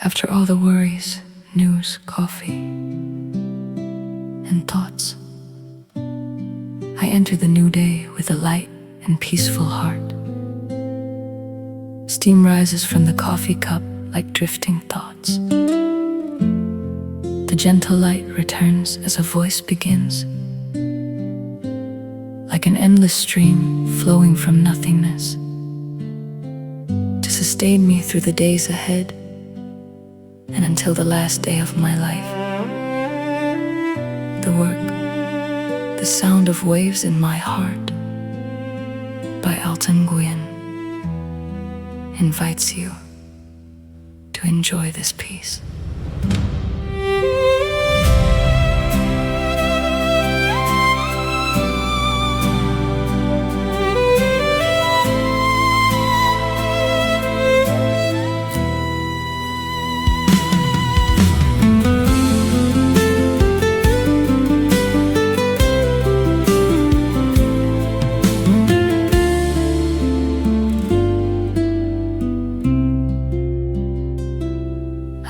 After all the worries, news, coffee, and thoughts, I enter the new day with a light and peaceful heart. Steam rises from the coffee cup like drifting thoughts. The gentle light returns as a voice begins, like an endless stream flowing from nothingness, to sustain me through the days ahead and until the last day of my life. The work, the sound of waves in my heart by Alton Nguyen invites you to enjoy this piece.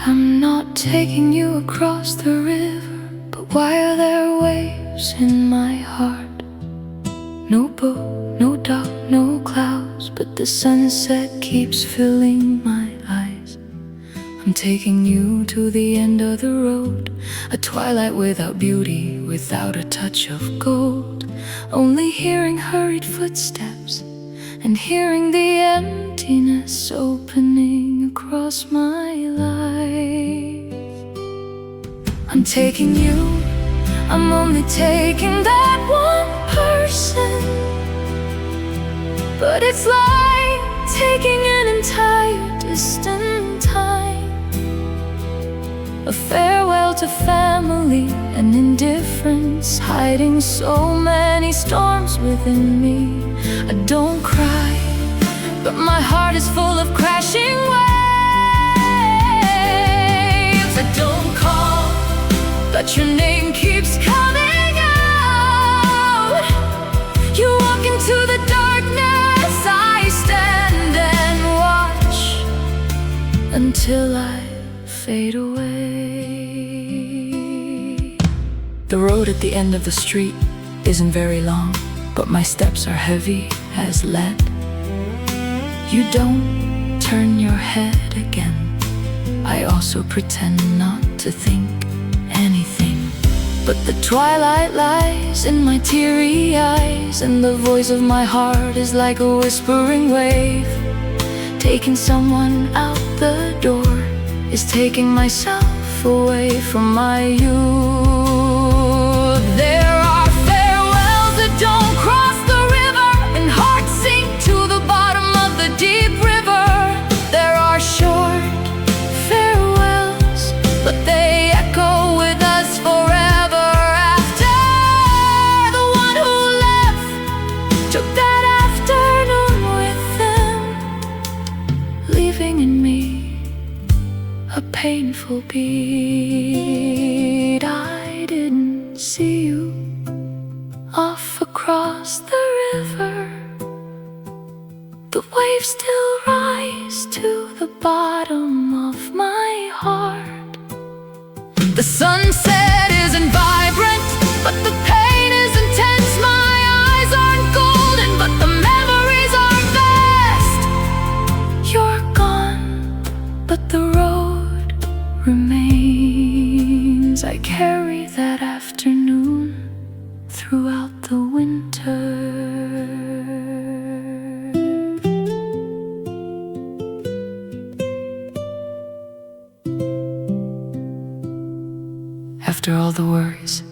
I'm not taking you across the river, but why are there waves in my heart? No boat, no dock, no clouds, but the sunset keeps filling my eyes. I'm taking you to the end of the road, a twilight without beauty, without a touch of gold. Only hearing hurried footsteps and hearing the emptiness opening across my life. I'm taking you, I'm only taking that one person, but it's like taking an entire distant time. A farewell to family and indifference, hiding so many storms within me. I don't cry, but my heart is full of crashing waves. I don't call, but your name keeps coming out. You walk into the darkness, I stand and watch until I fade away. The road at the end of the street isn't very long, but my steps are heavy as lead. You don't turn your head again. I also pretend not to think anything, but the twilight lies in my teary eyes, and the voice of my heart is like a whispering wave. Taking someone out the door is taking myself away from my youth. There are farewells that don't cross the river, and hearts sink to the bottom of the deep river. There are short farewells, but they echo with us forever after. The one who left took that afternoon with them, leaving in me a painful beat. I didn't see you off across the river. The waves still rise to the bottom of my heart. The sunset isn't vibrant, but the pain is intense. My eyes aren't golden, but the memories are best. You're gone, but the road remains. I carry that afternoon throughout the winter. After all the worries,